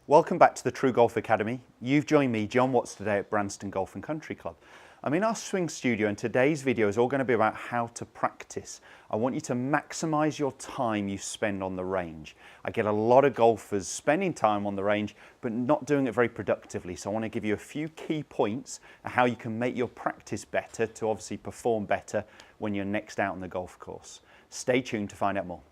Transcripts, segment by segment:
Welcome back to the TruGolf Academy. You've joined me, Jon Watts, today at Branston Golf and Country Club. I'm in our swing studio and today's video is all going to be about how to practice. I want you to maximise your time you spend on the range. I get a lot of golfers spending time on the range but not doing it very productively, so I want to give you a few key points on how you can make your practice better to obviously perform better when you're next out on the golf course. Stay tuned to find out more.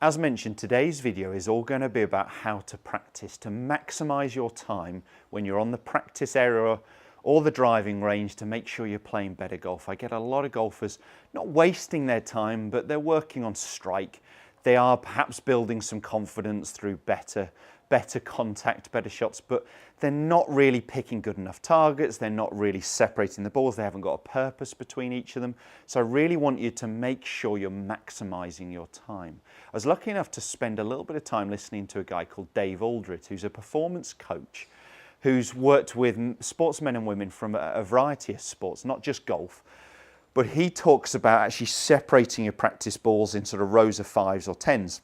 As mentioned, today's video is all going to be about how to practice, to maximise your time when you're on the practice area or the driving range to make sure you're playing better golf. I get a lot of golfers not wasting their time, but they're working on strike. They are perhaps building some confidence through better contact, better shots, but they're not really picking good enough targets. They're not really separating the balls. They haven't got a purpose between each of them. So I really want you to make sure you're maximising your time. I was lucky enough to spend a little bit of time listening to a guy called Dave Aldred, who's a performance coach, who's worked with sportsmen and women from a variety of sports, not just golf. But he talks about actually separating your practice balls in sort of rows of 5s or 10s.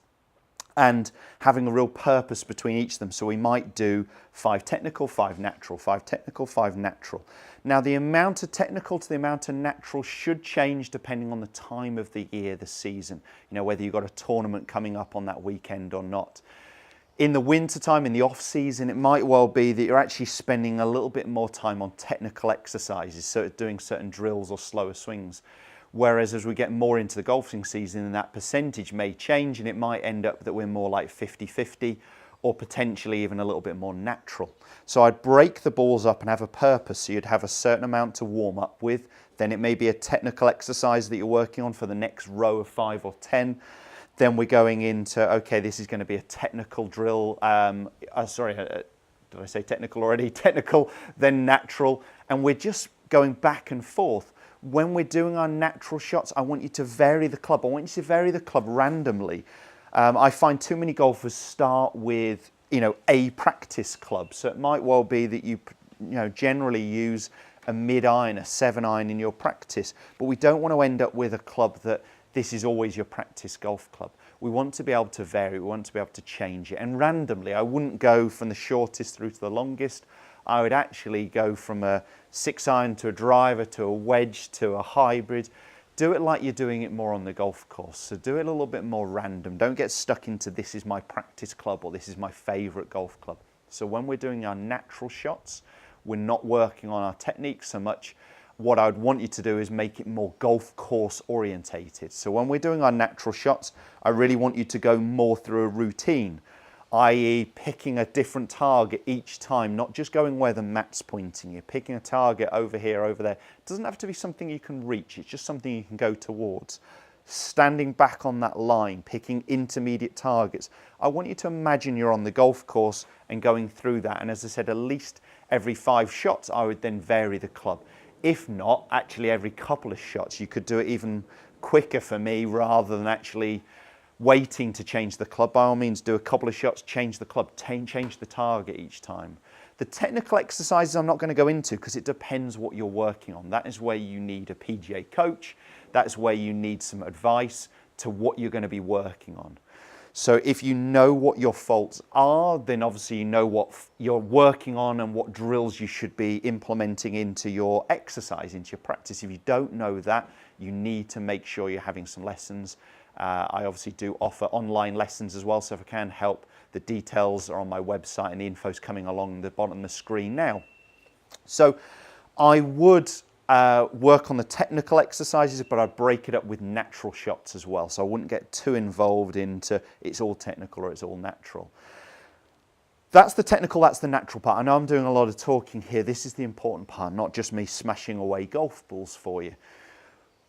And having a real purpose between each of them. So we might do 5 technical, 5 natural, 5 technical, 5 natural. Now the amount of technical to the amount of natural should change depending on the time of the year, the season. You know, whether you've got a tournament coming up on that weekend or not. In the winter time, in the off season, it might well be that you're actually spending a little bit more time on technical exercises, so doing certain drills or slower swings. Whereas as we get more into the golfing season, that percentage may change and it might end up that we're more like 50-50 or potentially even a little bit more natural. So I'd break the balls up and have a purpose. So you'd have a certain amount to warm up with. Then it may be a technical exercise that you're working on for the next row of 5 or 10. Then we're going into, okay, this is going to be a technical drill. Did I say technical already? Technical, then natural. And we're just going back and forth. When we're doing our natural shots, I want you to vary the club. I want you to vary the club randomly. I find too many golfers start with, a practice club. So it might well be that you generally use a mid-iron, a 7-iron in your practice. But we don't want to end up with a club that this is always your practice golf club. We want to be able to vary. We want to be able to change it. And randomly, I wouldn't go from the shortest through to the longest. I would actually go from a 6-iron to a driver to a wedge to a hybrid. Do it like you're doing it more on the golf course. So do it a little bit more random. Don't get stuck into this is my practice club or this is my favourite golf club. So when we're doing our natural shots, we're not working on our technique so much. What I would want you to do is make it more golf course orientated. So when we're doing our natural shots, I really want you to go more through a routine, i.e. picking a different target each time, not just going where the mat's pointing. You're picking a target over here, over there. It doesn't have to be something you can reach. It's just something you can go towards. Standing back on that line, picking intermediate targets. I want you to imagine you're on the golf course and going through that. And as I said, at least every 5 shots, I would then vary the club. If not, actually every couple of shots. You could do it even quicker for me rather than actually waiting to change the club. By all means, do a couple of shots, change the club, change the target each time. The technical exercises I'm not going to go into because it depends what you're working on. That is where you need a PGA coach. That is where you need some advice to what you're going to be working on. So if you know what your faults are, then obviously you know what you're working on and what drills you should be implementing into your exercise, into your practice. If you don't know that, you need to make sure you're having some lessons. I obviously do offer online lessons as well, so if I can help, the details are on my website and the info's coming along the bottom of the screen now. So I would work on the technical exercises, but I'd break it up with natural shots as well. So I wouldn't get too involved into it's all technical or it's all natural. That's the technical, that's the natural part. I know I'm doing a lot of talking here. This is the important part, not just me smashing away golf balls for you.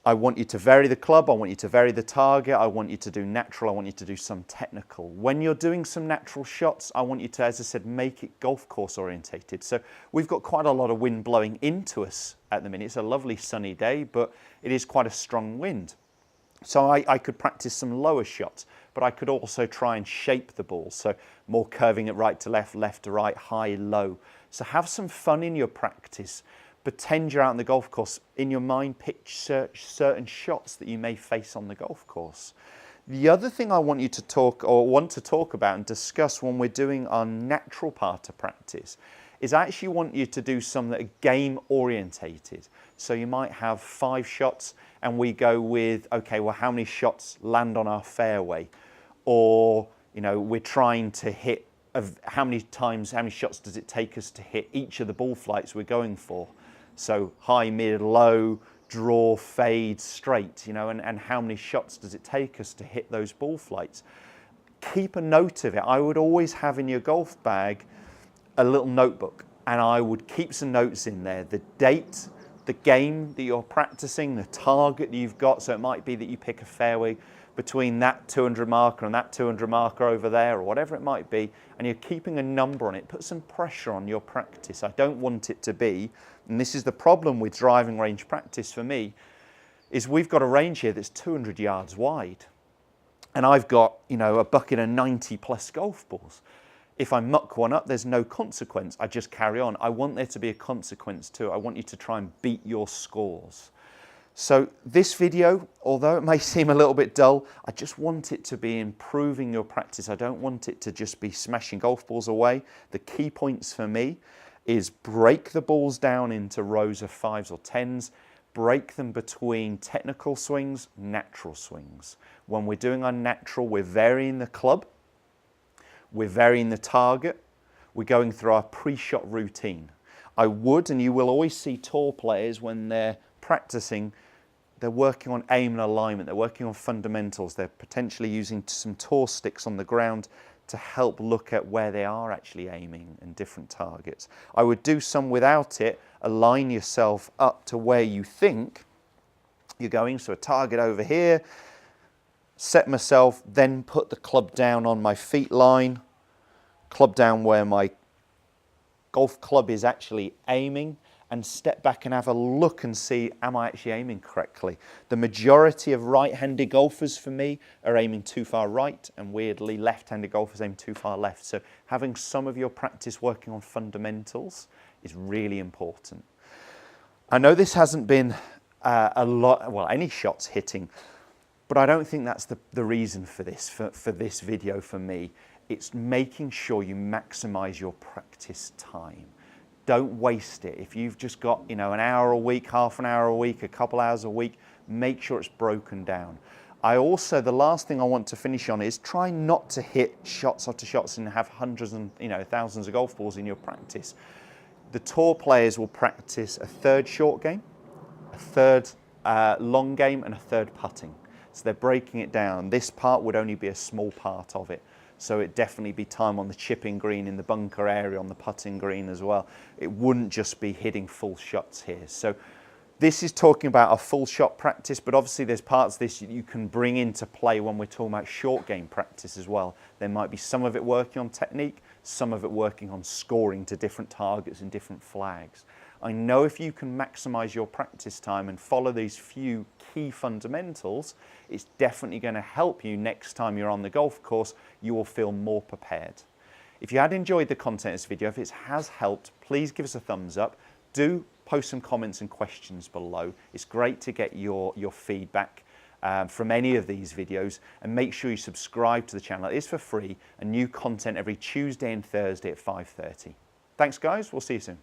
I want you to vary the club, I want you to vary the target, I want you to do natural, I want you to do some technical. When you're doing some natural shots, I want you to, as I said, make it golf course orientated. So we've got quite a lot of wind blowing into us at the minute. It's a lovely sunny day, but it is quite a strong wind. So I could practice some lower shots, but I could also try and shape the ball. So more curving it right to left, left to right, high, low. So have some fun in your practice. Pretend you're out on the golf course. In your mind, picture certain shots that you may face on the golf course. The other thing I want to talk about and discuss when we're doing our natural part of practice is I actually want you to do some that are game orientated. So you might have 5 shots and we go with, okay, well, how many shots land on our fairway? Or, you know, we're trying to hit, how many shots does it take us to hit each of the ball flights we're going for? So high, mid, low, draw, fade, straight, you know, and how many shots does it take us to hit those ball flights? Keep a note of it. I would always have in your golf bag a little notebook, and I would keep some notes in there. The date, the game that you're practicing, the target that you've got. So it might be that you pick a fairway between that 200 marker and that 200 marker over there, or whatever it might be, and you're keeping a number on it. Put some pressure on your practice. I don't want it to be, and this is the problem with driving range practice for me, is we've got a range here that's 200 yards wide, and I've got, you know, a bucket of 90 plus golf balls. If I muck one up, there's no consequence. I just carry on. I want there to be a consequence too. I want you to try and beat your scores. So this video, although it may seem a little bit dull, I just want it to be improving your practice. I don't want it to just be smashing golf balls away. The key points for me is break the balls down into rows of 5s or 10s, break them between technical swings, natural swings. When we're doing our natural, we're varying the club, we're varying the target, we're going through our pre-shot routine. I would, and you will always see tour players when they're practicing, they're working on aim and alignment, they're working on fundamentals, they're potentially using some tour sticks on the ground to help look at where they are actually aiming and different targets. I would do some without it, align yourself up to where you think you're going, so a target over here, set myself, then put the club down on my feet line, club down where my golf club is actually aiming, and step back and have a look and see, am I actually aiming correctly? The majority of right-handed golfers for me are aiming too far right, and weirdly left-handed golfers aim too far left. So having some of your practice working on fundamentals is really important. I know this hasn't been a lot, well, any shots hitting, but I don't think that's the reason for this, for this video for me. It's making sure you maximize your practice time. Don't waste it. If you've just got, you know, an hour a week, half an hour a week, a couple hours a week, make sure it's broken down. I also, the last thing I want to finish on is try not to hit shots after shots and have hundreds and, you know, thousands of golf balls in your practice. The tour players will practice a third short game, a third long game, and a third putting. So they're breaking it down. This part would only be a small part of it. So it'd definitely be time on the chipping green, in the bunker area, on the putting green as well. It wouldn't just be hitting full shots here. So this is talking about a full shot practice, but obviously there's parts of this you can bring into play when we're talking about short game practice as well. There might be some of it working on technique, some of it working on scoring to different targets and different flags. I know if you can maximize your practice time and follow these few key fundamentals, it's definitely going to help you next time you're on the golf course. You will feel more prepared. If you had enjoyed the content of this video, if it has helped, please give us a thumbs up. Do post some comments and questions below. It's great to get your feedback from any of these videos, and make sure you subscribe to the channel. It is for free, and new content every Tuesday and Thursday at 5:30. Thanks guys, we'll see you soon.